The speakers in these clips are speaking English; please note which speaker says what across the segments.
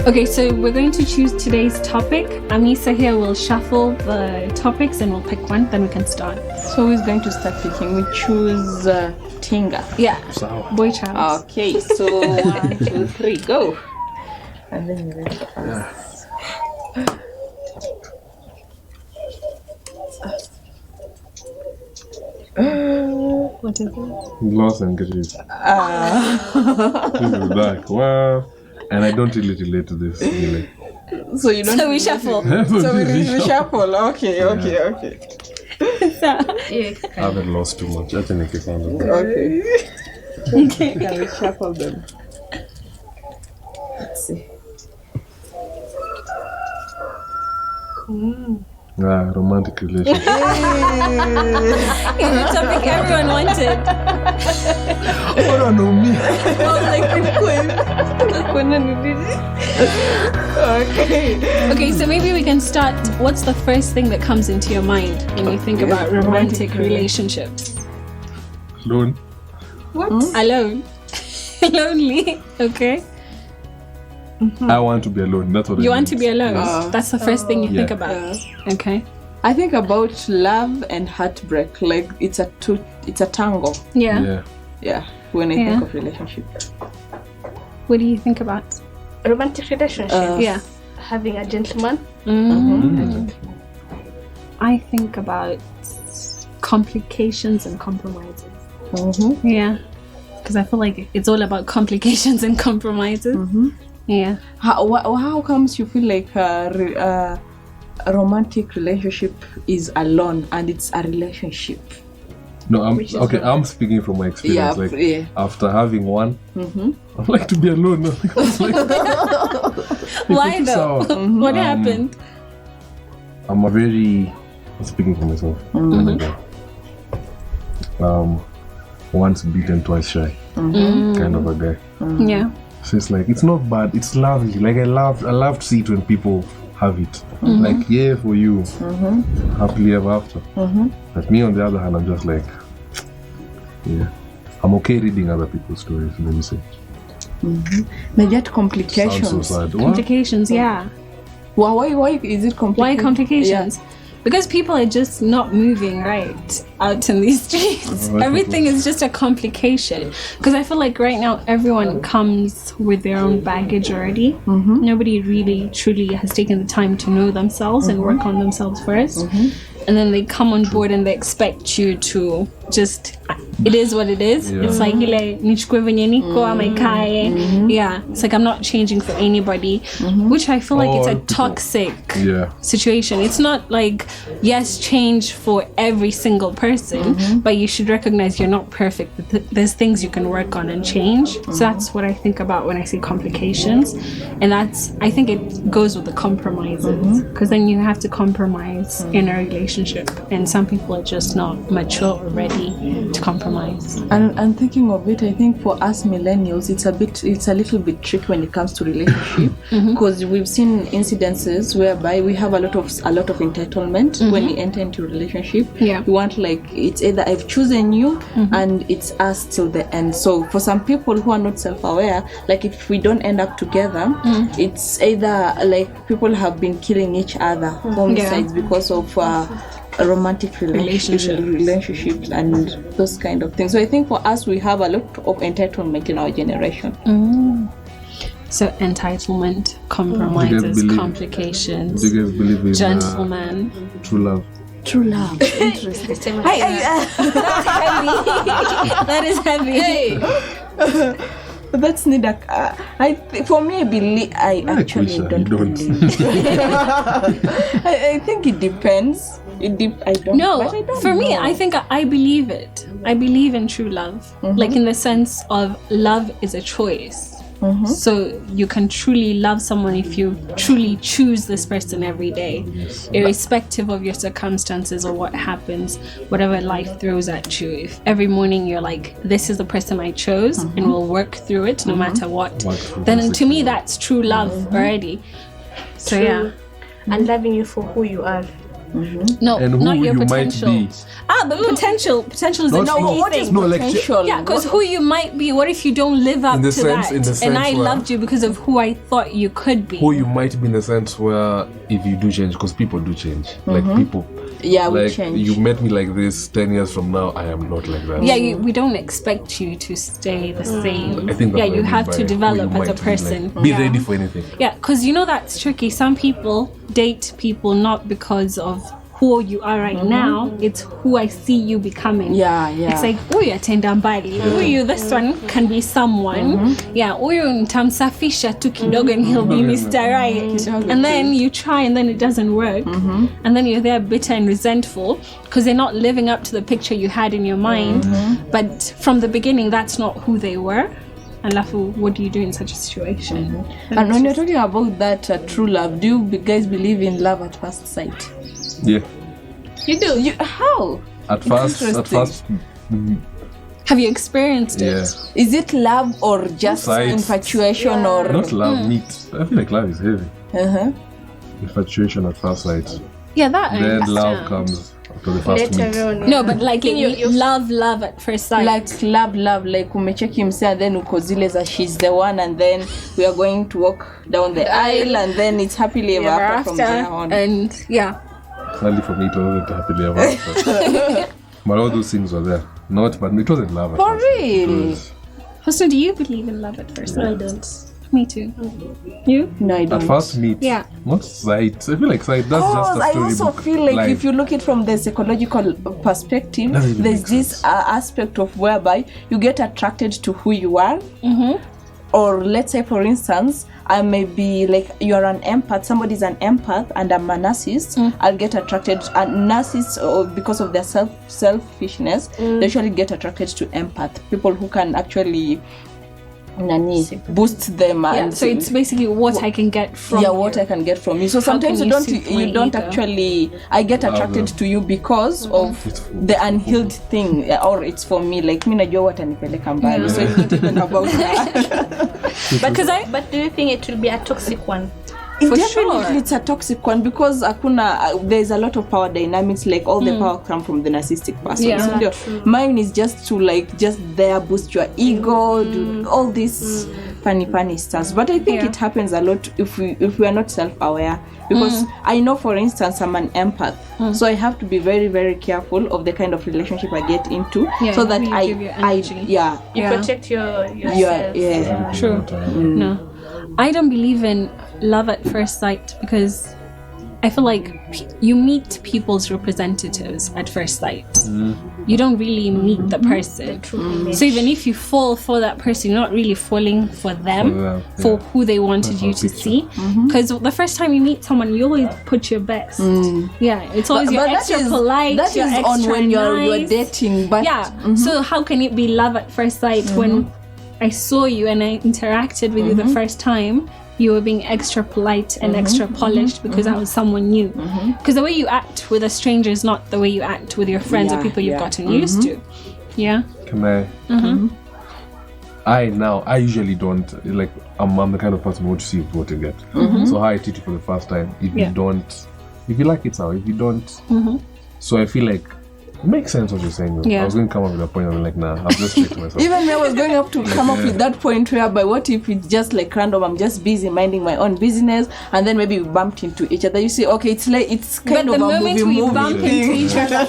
Speaker 1: Okay, so we're going to choose today's topic. Amisa here will shuffle the topics and we'll pick one, then we can start.
Speaker 2: So who's going to start picking? We choose Tinga.
Speaker 1: Yeah, boy child.
Speaker 2: Okay, so 1, 2, 3, go. And then you're going to ask.
Speaker 1: What is it?
Speaker 3: Lost and Grief. This is dark. Wow. And I don't really relate to this. Really.
Speaker 2: So you don't.
Speaker 1: So we shuffle.
Speaker 2: So we shuffle. Okay.
Speaker 3: I haven't lost too much. I think I found it.
Speaker 2: Okay. Can we shuffle them? Let's see.
Speaker 3: Romantic relationship.
Speaker 1: The topic everyone wanted.
Speaker 3: Oh, no, me.
Speaker 1: Okay, so maybe we can start. What's the first thing that comes into your mind when you think about romantic relationships?
Speaker 3: Alone.
Speaker 1: What? Alone. Lonely. Okay.
Speaker 3: I want to be alone. That's what
Speaker 1: You
Speaker 3: I
Speaker 1: want to be alone. That's the first thing you think
Speaker 3: Yeah.
Speaker 1: about. Okay.
Speaker 2: I think about love and heartbreak. Like it's a tango.
Speaker 1: Yeah.
Speaker 2: Yeah. When I think of relationship.
Speaker 1: What do you think about?
Speaker 4: Romantic relationship.
Speaker 1: Yeah.
Speaker 4: Having a gentleman.
Speaker 1: I think about complications and compromises. Yeah. Because I feel like it's all about complications and compromises. Yeah.
Speaker 2: How comes you feel like a romantic relationship is alone and it's a relationship?
Speaker 3: No, I'm speaking from my experience. After having one, I like to be alone.
Speaker 1: Why though? What happened?
Speaker 3: I'm speaking for myself. Once beaten, twice shy. Kind of a guy.
Speaker 1: Yeah.
Speaker 3: So it's like, it's not bad, it's lovely. Like I love to see it when people have it. Like, yeah, for you. Happily ever after. But me on the other hand, I'm just like, yeah. I'm okay reading other people's stories, let me say.
Speaker 2: Maybe that complications.
Speaker 3: Sounds so sad.
Speaker 1: Complications, yeah.
Speaker 2: Why is it complicated?
Speaker 1: Why complications? Because people are just not moving right out in these streets. Everything is just a complication. Because I feel like right now everyone comes with their own baggage already. Nobody really truly has taken the time to know themselves and work on themselves first. And then they come on board and they expect you to just, it is what it is.
Speaker 3: Yeah.
Speaker 1: It's like, yeah, it's like I'm not changing for anybody, which I feel like it's a toxic situation. It's not like, yes, change for every single person, but you should recognize you're not perfect. There's things you can work on and change. So that's what I think about when I say complications. And I think it goes with the compromises, because then you have to compromise in a relationship. And some people are just not mature or ready to compromise.
Speaker 2: And thinking of it, I think for us millennials, it's a little bit tricky when it comes to relationship, because we've seen incidences whereby we have a lot of entitlement when we enter into a relationship.
Speaker 1: Yeah.
Speaker 2: We want, like, it's either I've chosen you and it's us till the end. So for some people who are not self-aware, like if we don't end up together, it's either like people have been killing each other, homicides, because of a romantic relationships and those kind of things. So I think for us, we have a lot of entitlement in our generation.
Speaker 1: So entitlement, compromises, complications.
Speaker 3: Do you guys believe in
Speaker 1: gentleman,
Speaker 3: true love?
Speaker 2: True love. Interesting.
Speaker 1: That is heavy.
Speaker 2: That's need for me. I actually don't believe. I think it depends. I don't.
Speaker 1: For me, I think I believe it. I believe in true love, like in the sense of love is a choice. So you can truly love someone if you truly choose this person every day, irrespective of your circumstances or what happens, whatever life throws at you. If every morning you're like, this is the person I chose and we'll work through it no matter what, then to me that's true love already. So
Speaker 4: True. And loving you for who you are.
Speaker 1: No,
Speaker 3: and who
Speaker 1: not your
Speaker 3: you
Speaker 1: potential.
Speaker 3: might be.
Speaker 1: The potential is a
Speaker 3: Not-
Speaker 1: key thing.
Speaker 3: no, like
Speaker 2: potential?
Speaker 1: Yeah, because who you might be, what if you don't live up
Speaker 3: In
Speaker 1: to
Speaker 3: the sense-
Speaker 1: that?
Speaker 3: in the
Speaker 1: And I
Speaker 3: sense where-
Speaker 1: loved you because of who I thought you could be.
Speaker 3: who you might be in the sense where if you do change, because people do change. Like people,
Speaker 2: Yeah, we
Speaker 3: like
Speaker 2: change.
Speaker 3: you met me like this 10 years from now, I am not like that.
Speaker 1: Yeah, we don't expect you to stay the same.
Speaker 3: I think that's
Speaker 1: Yeah,
Speaker 3: what
Speaker 1: you
Speaker 3: I mean
Speaker 1: have
Speaker 3: by
Speaker 1: to
Speaker 3: who
Speaker 1: develop
Speaker 3: you
Speaker 1: as a
Speaker 3: might be, like,
Speaker 1: person.
Speaker 3: be
Speaker 1: Yeah.
Speaker 3: ready for anything.
Speaker 1: Yeah, because you know that's tricky. Some people date people not because of who you are right now, it's who I see you becoming.
Speaker 2: Yeah.
Speaker 1: It's like, huyu atenda mbali, huyu this one can be someone. Yeah, huyu nitamsafisha tu kidogo and he'll be Mr. Right. And then you try and then it doesn't work. And then you're there bitter and resentful because they're not living up to the picture you had in your mind. But from the beginning, that's not who they were. Alafu, what do you do in such a situation?
Speaker 2: And when you're talking about that true love, do you guys believe in love at first sight?
Speaker 3: Yeah.
Speaker 1: You do?
Speaker 2: How?
Speaker 3: At first,
Speaker 1: Have you experienced it?
Speaker 3: yeah.
Speaker 2: Is it love or just
Speaker 3: Sight.
Speaker 2: infatuation or?
Speaker 3: Not love, meet. I feel like love is heavy. Infatuation at first sight.
Speaker 1: Yeah, that I
Speaker 3: Then
Speaker 1: understand.
Speaker 3: love comes after the first meet.
Speaker 4: Later on.
Speaker 1: No, but like
Speaker 4: You-
Speaker 1: love at first sight.
Speaker 2: Like love, like umecheki mse and then uko zile za she's the one and then we are going to walk down the aisle and then it's happily ever after from there on.
Speaker 1: And yeah.
Speaker 3: Sadly for me, it wasn't happily ever after. But all those things were there. But it wasn't love. at
Speaker 2: For
Speaker 3: first. It
Speaker 2: real?
Speaker 3: was-
Speaker 1: So do you believe in love at first sight?
Speaker 4: I don't.
Speaker 1: Me too. You?
Speaker 2: No, I don't.
Speaker 3: At first meet.
Speaker 1: Yeah.
Speaker 3: Not sight. I feel like sight. That's just a
Speaker 2: I
Speaker 3: storybook.
Speaker 2: also feel like if you look at it from the psychological perspective,
Speaker 3: Doesn't even
Speaker 2: there's
Speaker 3: make
Speaker 2: this aspect of whereby you get attracted to who you are. Or let's say, for instance, I may be like, you're an empath, somebody's an empath and I'm a narcissist. I'll get attracted, and narcissists, because of their selfishness, they usually get attracted to empath, people who can actually boost them.
Speaker 1: Yeah,
Speaker 2: And
Speaker 1: so it's basically what I can get from
Speaker 2: what
Speaker 1: you.
Speaker 2: I can get from you. So
Speaker 1: How
Speaker 2: sometimes
Speaker 1: can
Speaker 2: you
Speaker 1: you soothe my
Speaker 2: you don't
Speaker 1: ego?
Speaker 2: actually. I get attracted to you because of the unhealed thing, or it's for me. Like me najua watanipeleka mbali, so it's not even about that.
Speaker 4: But do you think it will be a toxic one?
Speaker 2: It
Speaker 1: For
Speaker 2: definitely
Speaker 1: sure.
Speaker 2: it's a toxic one because there's a lot of power dynamics. Like all the power come from the narcissistic person.
Speaker 1: Yeah.
Speaker 2: So mine is just to just there boost your ego, do all this funny stuff. But I think it happens a lot if we are not self-aware. Because I know, for instance, I'm an empath, so I have to be very, very careful of the kind of relationship I get into, so that
Speaker 1: you give your energy.
Speaker 4: You protect yourself.
Speaker 2: yeah.
Speaker 1: True. No. I don't believe in love at first sight because I feel like you meet people's representatives at first sight. You don't really meet the person. So even if you fall for that person, you're not really falling for them, for who they wanted you to see. Because the first time you meet someone, you always put your best. Yeah, it's always your extra polite,
Speaker 2: That
Speaker 1: your
Speaker 2: is
Speaker 1: extra
Speaker 2: on when you're
Speaker 1: nice.
Speaker 2: dating, but
Speaker 1: So how can it be love at first sight when I saw you and I interacted with you the first time? You were being extra polite and extra polished because I was someone new. Because the way you act with a stranger is not the way you act with your friends or people you've gotten used to. Yeah.
Speaker 3: Can I usually don't, like, I'm the kind of person who wants to see what you get. So how I treat you for the first time, if you like it, how, if you don't. So I feel like it makes sense what you're saying though.
Speaker 2: Yeah.
Speaker 3: I was going to come up with a point and I'm like, nah, I'll just check myself.
Speaker 2: Even me, I was going up to come up with that point whereby what if it's just like random, I'm just busy minding my own business and then maybe we bumped into each other. You see, okay, it's like it's kind of a movie
Speaker 1: bump into each other,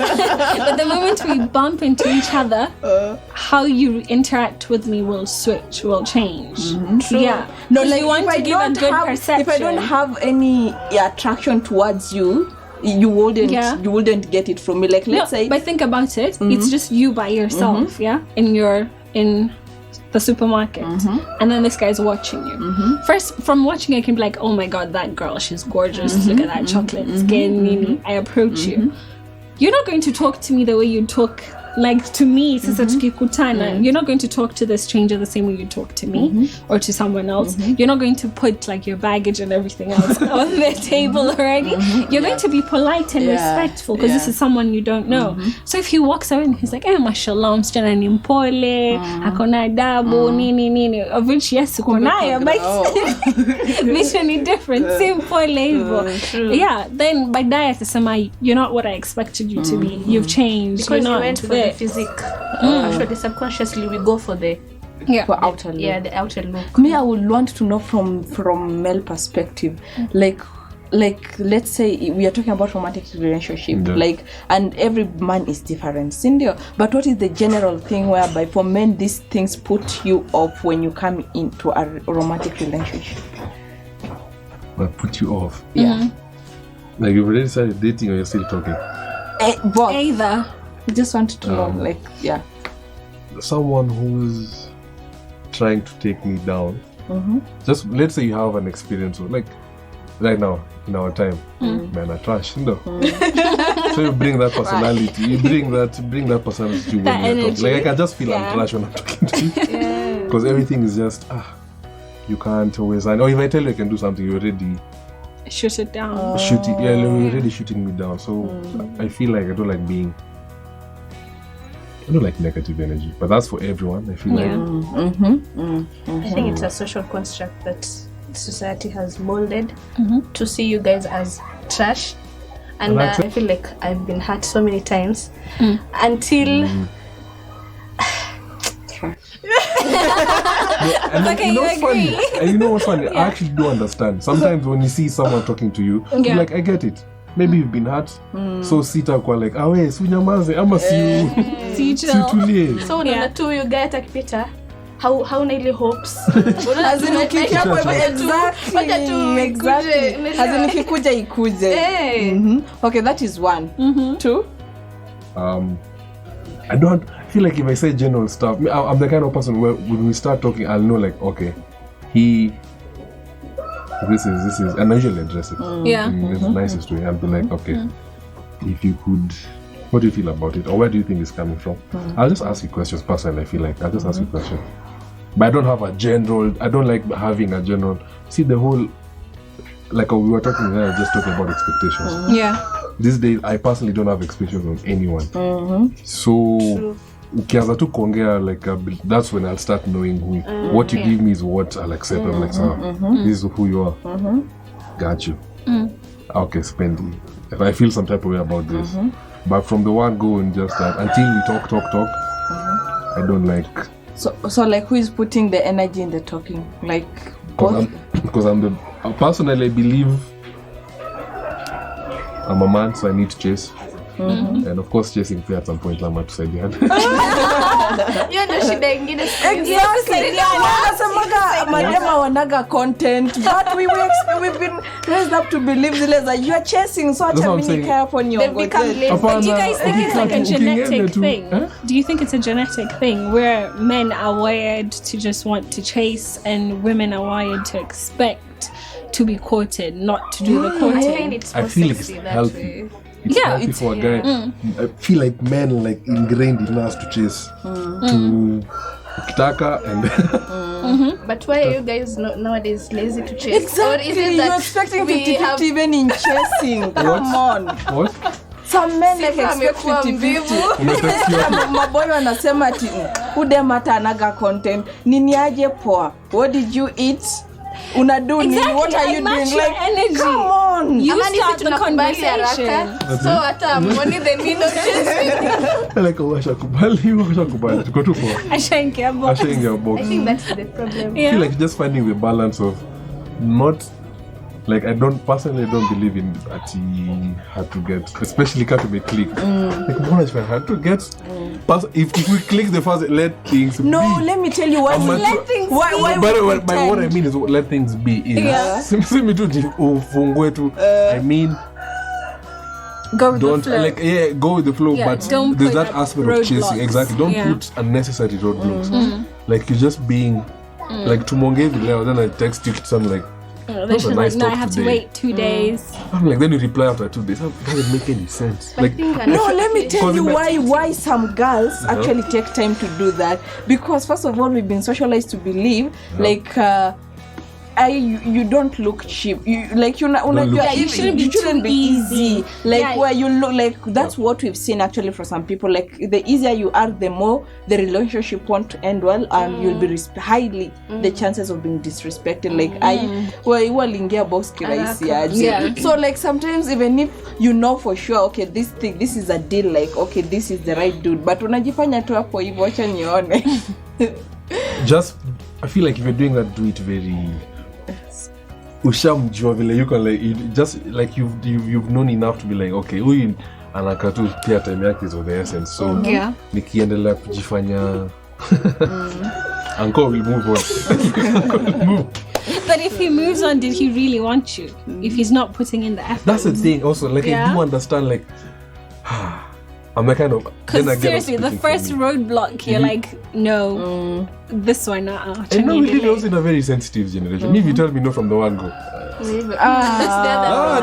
Speaker 1: but the moment we bump into each other, how you interact with me will switch, will change.
Speaker 2: True.
Speaker 1: Yeah.
Speaker 2: No,
Speaker 1: 'Cause
Speaker 2: like
Speaker 1: you want
Speaker 2: if
Speaker 1: to
Speaker 2: I
Speaker 1: give a
Speaker 2: don't
Speaker 1: good
Speaker 2: have,
Speaker 1: perception.
Speaker 2: if I don't have any attraction towards you, you wouldn't get it from me. Like let's say,
Speaker 1: but think about it. It's just you by yourself, in the supermarket, and then this guy's watching you. First, from watching, I can be like, oh my god, that girl, she's gorgeous. Look at that chocolate skin. I approach you. You're not going to talk to me the way you talk like to me, sasa tukikutana, you're not going to talk to the stranger the same way you talk to me or to someone else. You're not going to put like your baggage and everything else on the table already. You're going to be polite and respectful because this is someone you don't know. So if he walks away and he's like, mashallah, msichana ni mpole, akona adabu, nini, of which yes, uko nayo, but mission is different, simple hivyo. Yeah, then by that you're not what I expected you to be. You've changed.
Speaker 4: Because
Speaker 1: you're not
Speaker 4: you went for the physique. Actually, subconsciously we go for the
Speaker 2: outer look.
Speaker 4: Yeah, the outer look.
Speaker 2: Me, I would want to know from male perspective, like let's say we are talking about romantic relationship, like, and every man is different, Cindy. But what is the general thing whereby for men these things put you off when you come into a romantic relationship?
Speaker 3: But put you off?
Speaker 2: Yeah.
Speaker 3: Like you've already started dating or you're still talking?
Speaker 2: Both.
Speaker 1: Either.
Speaker 2: I just wanted to know, like,
Speaker 3: someone who's trying to take me down. Just let's say you have an experience with, like, right now in our time, men are trash, you know. So you bring that personality, you bring that personality to when you're talking. Like I can just feel I'm trash when I'm talking to you, because everything is just you can't always. Or if I tell you I can do something, you already
Speaker 1: shoot it down.
Speaker 3: You're already shooting me down. So I feel like I don't like negative energy, but that's for everyone. I feel like
Speaker 4: I think it's a social construct that society has molded to see you guys as trash, and I feel like I've been hurt so many times until
Speaker 3: and you know what's funny? I actually do understand. Sometimes when you see someone talking to you, you're like, I get it. Maybe you've been hurt, so sita kwa like, sunyamaze ama situlie.
Speaker 4: So unaona tu you get akipita, how naili hopes.
Speaker 2: As in exactly. As in ikikuja ikuje. Okay, that is one. 2.
Speaker 3: I feel like if I say general stuff, I'm the kind of person where when we start talking, I'll know like, okay, this is, and I usually address it. It's the nicest way. I'll be like, okay, if you could, what do you feel about it, or where do you think it's coming from? I'll just ask you questions personally. I feel like I'll just ask you questions, but I don't have a general. I don't like having a general. See the whole, like we were talking there, just talking about expectations. These days, I personally don't have expectations on anyone. So. Ukianza tu kuongea like that's when I'll start knowing who what you give me is what I'll accept. I'm like, this is who you are. Got you. Okay, spend it. If I feel some type of way about this, but from the one go and just that until we talk, I don't like.
Speaker 2: So like, who is putting the energy in the talking? Like,
Speaker 3: because personally I believe I'm a man, so I need to chase. And of course chasing pia at some point lama tusaidiane.
Speaker 4: Hiyo ndio shida ingine.
Speaker 2: Exactly. Madema wanaga content, but we've been raised up to believe that you are chasing, so acha mimi care upon your
Speaker 1: but do you guys think it's like a genetic thing? Do you think it's a genetic thing where men are wired to just want to chase and women are wired to expect to be courted, not to do the courting?
Speaker 3: I feel it's healthy. It's healthy for a guy. I feel like men like ingrained in us to chase, to ukitaka and.
Speaker 4: But why are you guys nowadays lazy to chase?
Speaker 2: Exactly.
Speaker 4: Or is it that
Speaker 2: you're expecting 50-50 even in chasing? Come on.
Speaker 3: What?
Speaker 2: Some men like expect 50-50. Maboy wanasema ati udemata anaga content. Nini aje poa? What did you eat? Unadu exactly. What are you doing? Like, energy. Come on.
Speaker 1: You start the conversation.
Speaker 4: So hata money the need of chasing.
Speaker 3: Like washakubali. Tuko tu kwa.
Speaker 1: Ashaingia box.
Speaker 4: I think that's the problem.
Speaker 3: I feel like just finding the balance of not. Like I personally don't believe in hard to get, especially cut to be click. Like more if I had to get, if we click the first, let things be.
Speaker 2: No, let me tell you why. Let things be.
Speaker 3: By what I mean is let things be. I mean,
Speaker 2: go with the flow.
Speaker 3: Like go with the flow, but there's that aspect of chasing.
Speaker 1: Blocks.
Speaker 3: Exactly. Don't put unnecessary roadblocks. Like you're just being like to Mongevi Leo. Then I text you something like,
Speaker 1: Then she's like, no, I have to wait 2 days.
Speaker 3: I'm like, then you reply after 2 days. It doesn't make any sense. Like,
Speaker 2: no, let me tell you why some girls actually take time to do that. Because first of all, we've been socialized to believe like you don't look cheap. You shouldn't be easy. Like where you look like that's what we've seen actually for some people. Like the easier you are, the more the relationship won't end well, and you'll be highly the chances of being disrespected. Like box so like sometimes even if you know for sure, okay, this is a deal. Like okay, this is the right dude, but unajifanya tu hapo hivyo, acha nione.
Speaker 3: Just I feel like if you're doing that, do it very ushamjua vile you can like just like you've known enough to be like okay, huyu anakaa tu pia time yake is of the essence, so nikiendelea kujifanya uncle will move on.
Speaker 1: But if he moves on, did he really want you? If he's not putting in the effort,
Speaker 3: that's the thing also, like I do understand, like I'm a kind of,
Speaker 1: because seriously the first roadblock you're like no, this one
Speaker 3: and no, we live also in a very sensitive generation. If you tell me no from the one go, I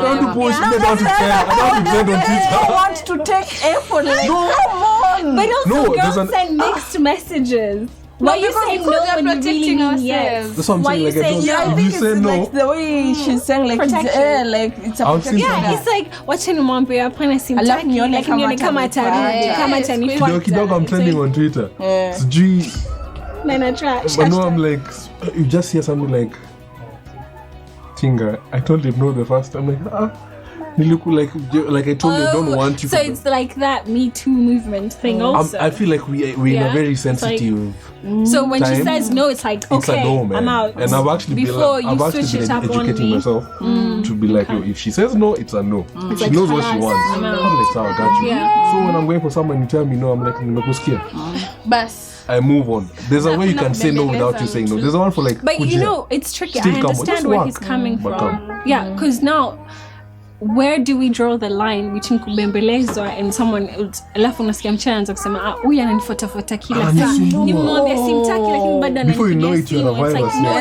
Speaker 3: don't want to push me, I don't want to care, I don't want to trend on Twitter.
Speaker 2: I want to take effort, like
Speaker 3: no,
Speaker 2: come on.
Speaker 1: But also girls send mixed messages. Why are you saying no when you really mean yes?
Speaker 3: That's what I'm saying, like,
Speaker 2: I think it's no, like the way she's saying, like it's like it's a protection.
Speaker 1: Yeah, it's like watching nimwambia hapana simtaki, like nione kama atanifuata.
Speaker 3: Kidogo I'm trending on Twitter. Sijui
Speaker 1: Nana trash.
Speaker 3: But no, I'm like, you just hear something like Tinga, I told him no the first time. I'm like, look like I told you I don't want you.
Speaker 1: So it's like that Me Too movement thing also.
Speaker 3: I feel like we're in a very sensitive
Speaker 1: so when she says no, it's like, okay, it's a no, man. I'm out.
Speaker 3: And I've actually been educating myself to be like, yo, if she says no, it's a no. She like, knows what she wants. I'm like, so I got you. Yeah. So when I'm going for someone, you tell me no, I'm like, nimekusikia.
Speaker 4: Bas.
Speaker 3: I move on. There's a way you can say no without you saying no. There's a one for like,
Speaker 1: but you know, it's tricky. I understand where he's coming from. Yeah, because now, where do we draw the line between kubembelezwa and someone alafu unasikia mchana kusema huyu ananifuatafuata kila saa, nimwambia simtaki lakini bado ananipigia simu. It's like, no,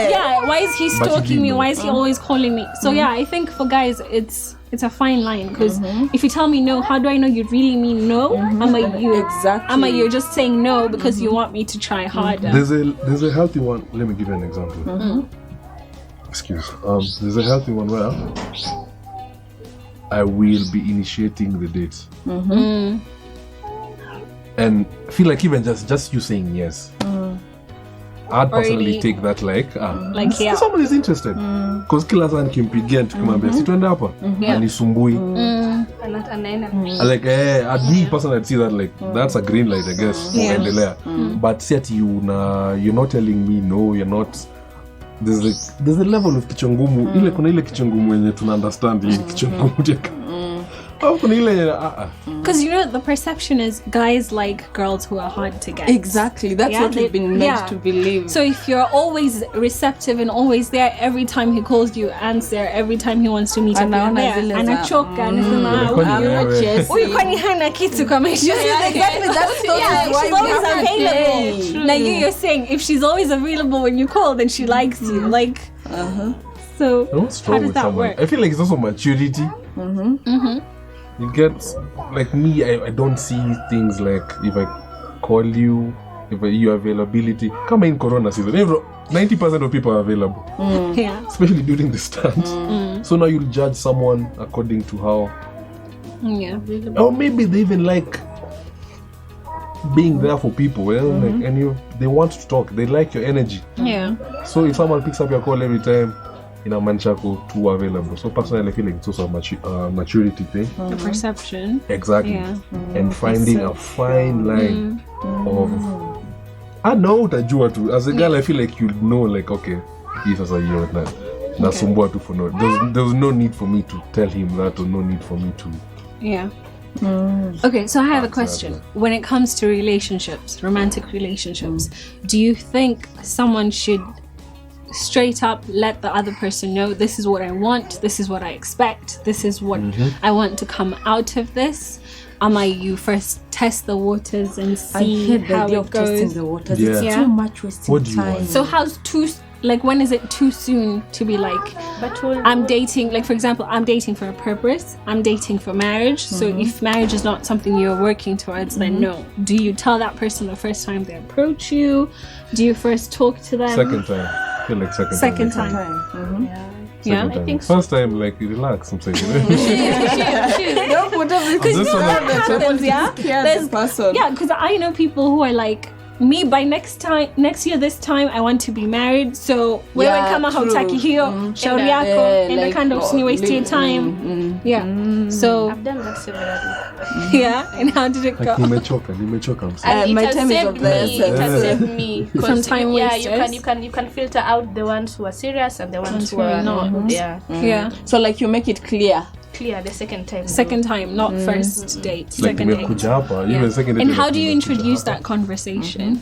Speaker 1: yeah, why is he stalking me, why is he always calling me? So yeah, I think for guys it's a fine line, because if you tell me no, how do I know you really mean no? Ama you're just saying no because you want me to try harder?
Speaker 3: There's a healthy one. Let me give you an example. Excuse. There's a healthy one where I will be initiating the date. And I feel like even just you saying yes, I'd personally take that like someone is interested. Because kila saa nikimpigia tukimwambia si tuende hapa anisumbui. Like me personally I'd see that like that's a green light, I guess, kuendelea. But see at you're not telling me no, you're not. There's a level of kichongumu. Ile kuna ile kichongumu yenye tuna understand ile kichongumu tika.
Speaker 1: Because you know the perception is guys like girls who are hard to get.
Speaker 2: Exactly, that's what we've been meant to believe.
Speaker 1: So if you're always receptive and always there, every time he calls you answer, every time he wants to meet up, anachoka anasema huyu kwani hana kitu kama hiyo.
Speaker 2: Exactly, that's
Speaker 1: she's always available. Now you're saying if she's always available when you call, then she likes you. Like so how does that work?
Speaker 3: I feel like it's also maturity. You get, like me, I don't see things like if I call you, if your availability. Come in Corona season, 90% of people are available. Especially during the start. So now you'll judge someone according to how. Or maybe they even like being there for people. Well, like, and they want to talk. They like your energy. So if someone picks up your call every time, inamaanisha too available. So personally I feel like it's also a maturity thing.
Speaker 1: The perception.
Speaker 3: Exactly. And finding a fine line of I know utajua tu. As a girl I feel like you know like okay, this is a year na nasumbua tu for no. There's no need for me to tell him that, or no need for me to
Speaker 1: Okay, so I have a question. When it comes to relationships, romantic relationships, do you think someone should straight up let the other person know, this is what I want, this is what I expect, this is what I want to come out of this? You first test the waters and see how it goes?
Speaker 2: Testing the waters. It's too much wasting time.
Speaker 1: So how's two like when is it too soon to be like,
Speaker 4: But
Speaker 1: I'm dating, like for example, I'm dating for a purpose, I'm dating for marriage. So if marriage is not something you're working towards, then no. Do you tell that person the first time they approach you? Do you first talk to them?
Speaker 3: Second time. I feel like second time.
Speaker 1: Yeah.
Speaker 3: Time.
Speaker 4: I think so.
Speaker 3: First time, like, relax. I'm saying.
Speaker 2: Don't put up because
Speaker 3: This
Speaker 2: you know
Speaker 3: one-
Speaker 2: what happens, yeah?
Speaker 1: There's-
Speaker 2: The person.
Speaker 1: Yeah, because I know people who are like, me by next year this time I want to be married, so wewe
Speaker 2: Yeah,
Speaker 1: kama
Speaker 2: true.
Speaker 1: hautaki hiyo shauri yako
Speaker 2: Yeah,
Speaker 1: and I kind of waste your time. So
Speaker 4: I've done that several.
Speaker 1: yeah, and how did it go?
Speaker 3: Nimechoka. I'm saying.
Speaker 4: And
Speaker 2: my
Speaker 4: it has
Speaker 2: time is
Speaker 4: saved
Speaker 2: of the
Speaker 4: me.
Speaker 2: essence.
Speaker 4: It has saved me. 'Cause
Speaker 1: From time
Speaker 4: you
Speaker 1: wasters.
Speaker 4: you can filter out the ones who are serious and the ones who
Speaker 1: who are
Speaker 4: are
Speaker 1: not.
Speaker 4: Yeah,
Speaker 1: Yeah,
Speaker 2: So like you make it clear.
Speaker 4: clear the second time.
Speaker 1: second time, not first date.
Speaker 3: Like
Speaker 1: Second date.
Speaker 3: nimekuja hapa,
Speaker 1: Yeah.
Speaker 3: even second
Speaker 1: And
Speaker 3: date
Speaker 1: how do you
Speaker 3: nimekuja
Speaker 1: introduce
Speaker 3: hapa.
Speaker 1: that conversation?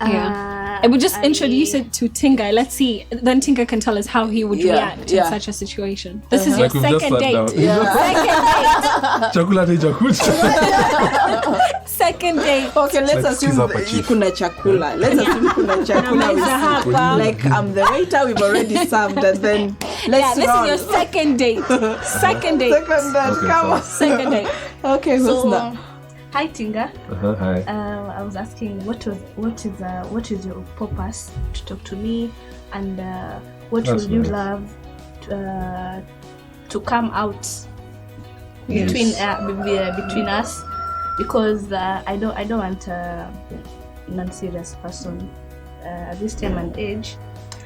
Speaker 4: Yeah.
Speaker 1: I would just introduce it to Tinga. Let's see. Then Tinga can tell us how he would
Speaker 2: Yeah,
Speaker 1: react
Speaker 2: yeah.
Speaker 1: in such a situation. This is your
Speaker 3: Like we've just
Speaker 1: second
Speaker 3: sat
Speaker 1: date.
Speaker 3: down. Chakula hata haijakuja.
Speaker 1: Second date.
Speaker 2: Okay, let's
Speaker 3: Like,
Speaker 2: assume
Speaker 3: sikiza hapa, chief.
Speaker 2: kuna chakula. Let's assume kuna chakula.
Speaker 1: Namaliza hapa.
Speaker 2: Like I'm the waiter, we've already served, and then
Speaker 1: Yeah,
Speaker 2: let's
Speaker 1: this
Speaker 2: roll.
Speaker 1: is your second date. Second date.
Speaker 2: Second date,
Speaker 3: Okay,
Speaker 2: come on.
Speaker 1: Second date.
Speaker 2: Okay, who's
Speaker 4: So,
Speaker 2: that?
Speaker 4: hi Tinga.
Speaker 3: Hi.
Speaker 4: I was asking what is your purpose to talk to me, and what
Speaker 3: That's
Speaker 4: would you
Speaker 3: nice.
Speaker 4: love to come out
Speaker 3: Yes.
Speaker 4: between us, because I don't want a non-serious person at this time and age.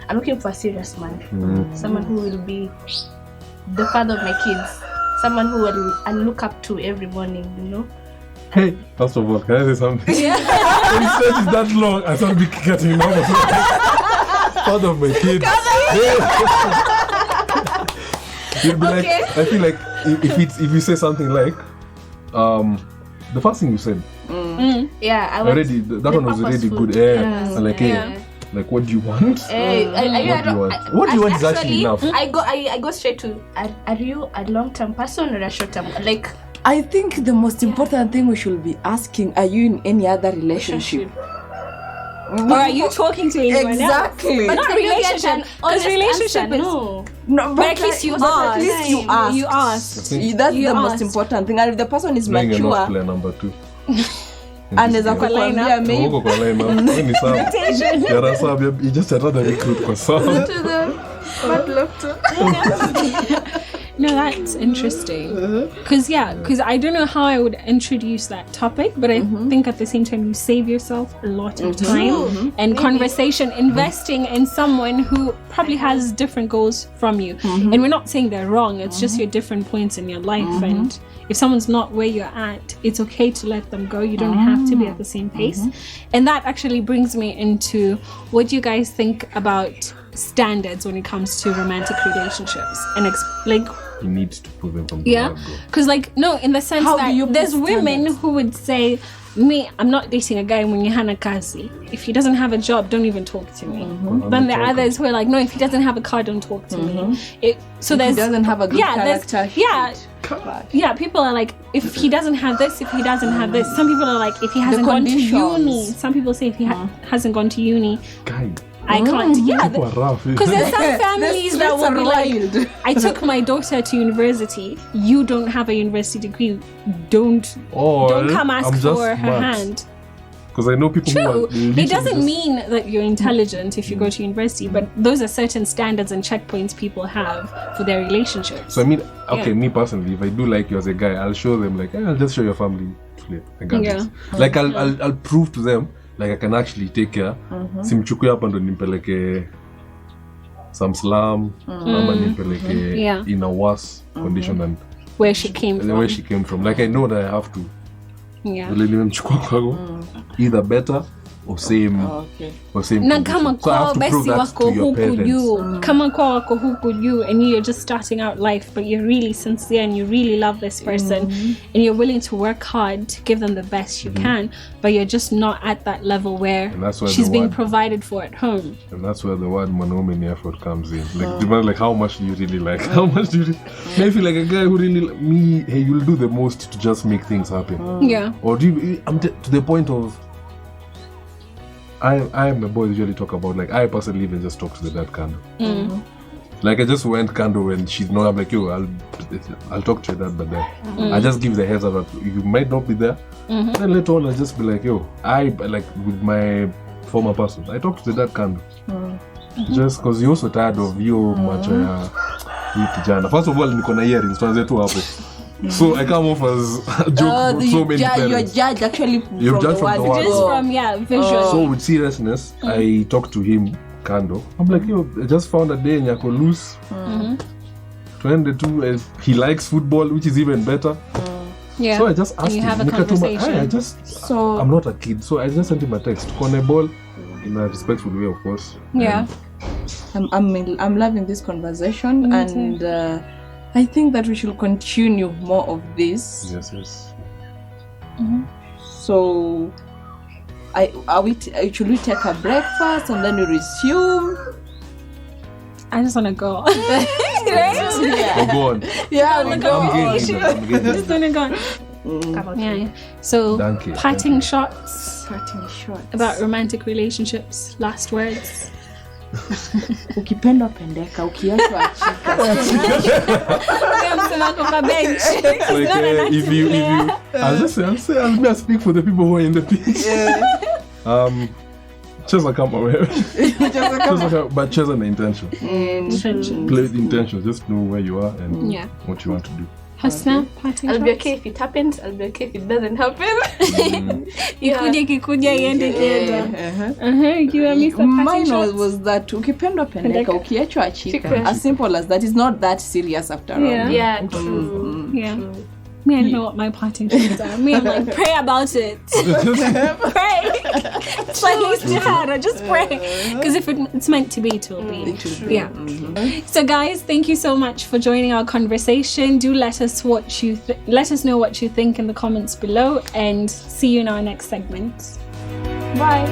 Speaker 4: I'm looking for a serious man, someone who will be the father of my kids, someone who I look up to every morning, you know.
Speaker 3: Hey, first of all, can I say something? When you said it that long, I started be getting nervous. Part of my kids. You'd be like, I feel like if you say something like, the first thing you said,
Speaker 4: Yeah, I want
Speaker 3: already that one was already
Speaker 4: purposeful.
Speaker 3: good. And like, hey, like what do you want?
Speaker 4: What do you want?
Speaker 3: What do you want is actually enough.
Speaker 4: I go straight to, are you a long-term person or a short-term? Like,
Speaker 2: I think the most important thing we should be asking: are you in any other relationship?
Speaker 1: Or are you talking to anyone
Speaker 2: Exactly.
Speaker 1: else? But not
Speaker 4: Can you get
Speaker 1: relationship.
Speaker 4: an
Speaker 1: Because
Speaker 4: honest
Speaker 1: relationship
Speaker 4: answer?
Speaker 1: is...
Speaker 4: No.
Speaker 2: No,
Speaker 1: But at least you
Speaker 2: but
Speaker 1: asked.
Speaker 2: At least you asked.
Speaker 1: You asked.
Speaker 2: That's
Speaker 1: You
Speaker 2: the
Speaker 1: asked.
Speaker 2: most important thing. And if the person is
Speaker 3: Playing a not
Speaker 2: mature,
Speaker 3: player number 2.
Speaker 2: anaweza kukwambia maybe
Speaker 3: Uko kwa line up. Wewe ni sawa. You're sawa. You just another recruit kwa sawa.
Speaker 1: No, that's interesting. Because I don't know how I would introduce that topic, but I think at the same time you save yourself a lot of time and conversation, investing in someone who probably has different goals from you. And we're not saying they're wrong, it's just your different points in your life. And if someone's not where you're at, it's okay to let them go. You don't have to be at the same pace. And that actually brings me into what you guys think about standards when it comes to romantic relationships and
Speaker 3: You need to put them from the
Speaker 1: yeah,
Speaker 3: word go.
Speaker 1: because no, in the sense
Speaker 2: How do
Speaker 1: that
Speaker 2: you put
Speaker 1: there's women
Speaker 2: standards?
Speaker 1: who would say, me, I'm not dating a guy mwenye hana kazi. If he doesn't have a job, don't even talk to me. Then there are others who are like, no, if he doesn't have a car, don't talk to me. So
Speaker 2: if he
Speaker 1: there's
Speaker 2: doesn't have a good character.
Speaker 1: yeah, people are like, if he doesn't have this, if he doesn't have this. Some people are like, if he hasn't gone to
Speaker 2: conditions.
Speaker 1: uni. Some people say if he hasn't gone to uni,
Speaker 3: Guy.
Speaker 1: I can't. Yeah,
Speaker 3: People are rough.
Speaker 1: because there's some families that will be like,
Speaker 2: wild.
Speaker 1: I took my daughter to university. You don't have a university degree. Don't come ask
Speaker 3: I'm just
Speaker 1: for her
Speaker 3: smart.
Speaker 1: hand.
Speaker 3: Because I know people
Speaker 1: True.
Speaker 3: who are
Speaker 1: It doesn't mean that you're intelligent if you go to university, but those are certain standards and checkpoints people have for their relationships.
Speaker 3: So I mean, okay,
Speaker 1: Yeah.
Speaker 3: me personally, if I do like you as a guy, I'll show them like, I'll just show your family flip. I got
Speaker 1: Yeah.
Speaker 3: this. Like I'll prove to them like I can actually take care. Simchukue hapa ndo nimpeleke some slum, ama nimpeleke
Speaker 1: Yeah.
Speaker 3: in a worse condition than
Speaker 1: Where she came
Speaker 3: the
Speaker 1: from.
Speaker 3: way she came from. Like I know that I have to.
Speaker 1: Yeah.
Speaker 3: Vile nimemchukua kwako, either better or same.
Speaker 2: Okay.
Speaker 3: Or same
Speaker 1: Na
Speaker 3: condition.
Speaker 1: kama
Speaker 3: So I have
Speaker 1: kwao
Speaker 3: to prove
Speaker 1: basi
Speaker 3: that
Speaker 1: wako
Speaker 3: to your
Speaker 1: huku
Speaker 3: parents.
Speaker 1: juu, kama kwao wako huku juu, and you're just starting out life, but you're really sincere and you really love this person, and you're willing to work hard to give them the best you can, but you're just not at that level where
Speaker 3: And that's why
Speaker 1: she's
Speaker 3: the
Speaker 1: being
Speaker 3: word-
Speaker 1: provided for at home.
Speaker 3: And that's where the word mwanaume ni effort comes in. Like, depends like how much do you really like? How much do you really... Maybe like a guy who really... hey, you'll do the most to just make things happen.
Speaker 1: Yeah.
Speaker 3: Or do you... to the point of... I and my boys usually talk about, like, I personally even just talk to the dad candle. Like, I just went candle when she's not. I'm like, yo, I'll talk to your dad, but then I just give the heads up that you might not be there. Then later on, I'll just be like, yo, like with my former person, I talk to the dad candle. Just because you're so tired of you much kijana. First of all, niko na earrings, tuanze tu hapo. So I come off as a joke for so many parents.
Speaker 2: You're judged actually from the word.
Speaker 1: Just from, visual.
Speaker 3: So with seriousness, I talk to him kando. I'm like, yo, I just found a day nyako loose. 22, he likes football, which is even better.
Speaker 1: Yeah.
Speaker 3: So I just asked
Speaker 1: you
Speaker 3: him.
Speaker 1: have a conversation.
Speaker 3: I'm not a kid, so I just sent him a text. Kone ball, in a respectful way, of course.
Speaker 1: Yeah.
Speaker 2: I'm loving this conversation, and I think that we should continue more of this.
Speaker 3: Yes.
Speaker 2: So, should we take a breakfast and then we resume?
Speaker 1: I just want to go.
Speaker 3: Oh, go on.
Speaker 2: Yeah,
Speaker 3: I'm getting
Speaker 1: Just want to go. Yeah. So, parting shots about romantic relationships. Last words.
Speaker 2: Ukipenda pendeka, ukiachwa achika.
Speaker 3: I'll speak for the people who are in the pitch. Cheza kama wewe. But cheza na intention. Play with intention. Just know where you are and what you want to do.
Speaker 1: Hasna, parting
Speaker 4: I'll be okay if it happens. I'll be okay if it doesn't happen.
Speaker 1: Ikuje iende kienda. You and Mr.
Speaker 2: Mine was that ukipendwa pendeka, ukiachwa achika. As simple as that. It's not that serious after all.
Speaker 4: Yeah, true.
Speaker 1: Yeah. Me, I don't know what my parting shots are. Me, I'm like, pray about it. Pray. Please, Jihad, just pray. Because if it's meant to be, it will be. Yeah. So, guys, thank you so much for joining our conversation. Do let us let us know what you think in the comments below, and see you in our next segment. Bye.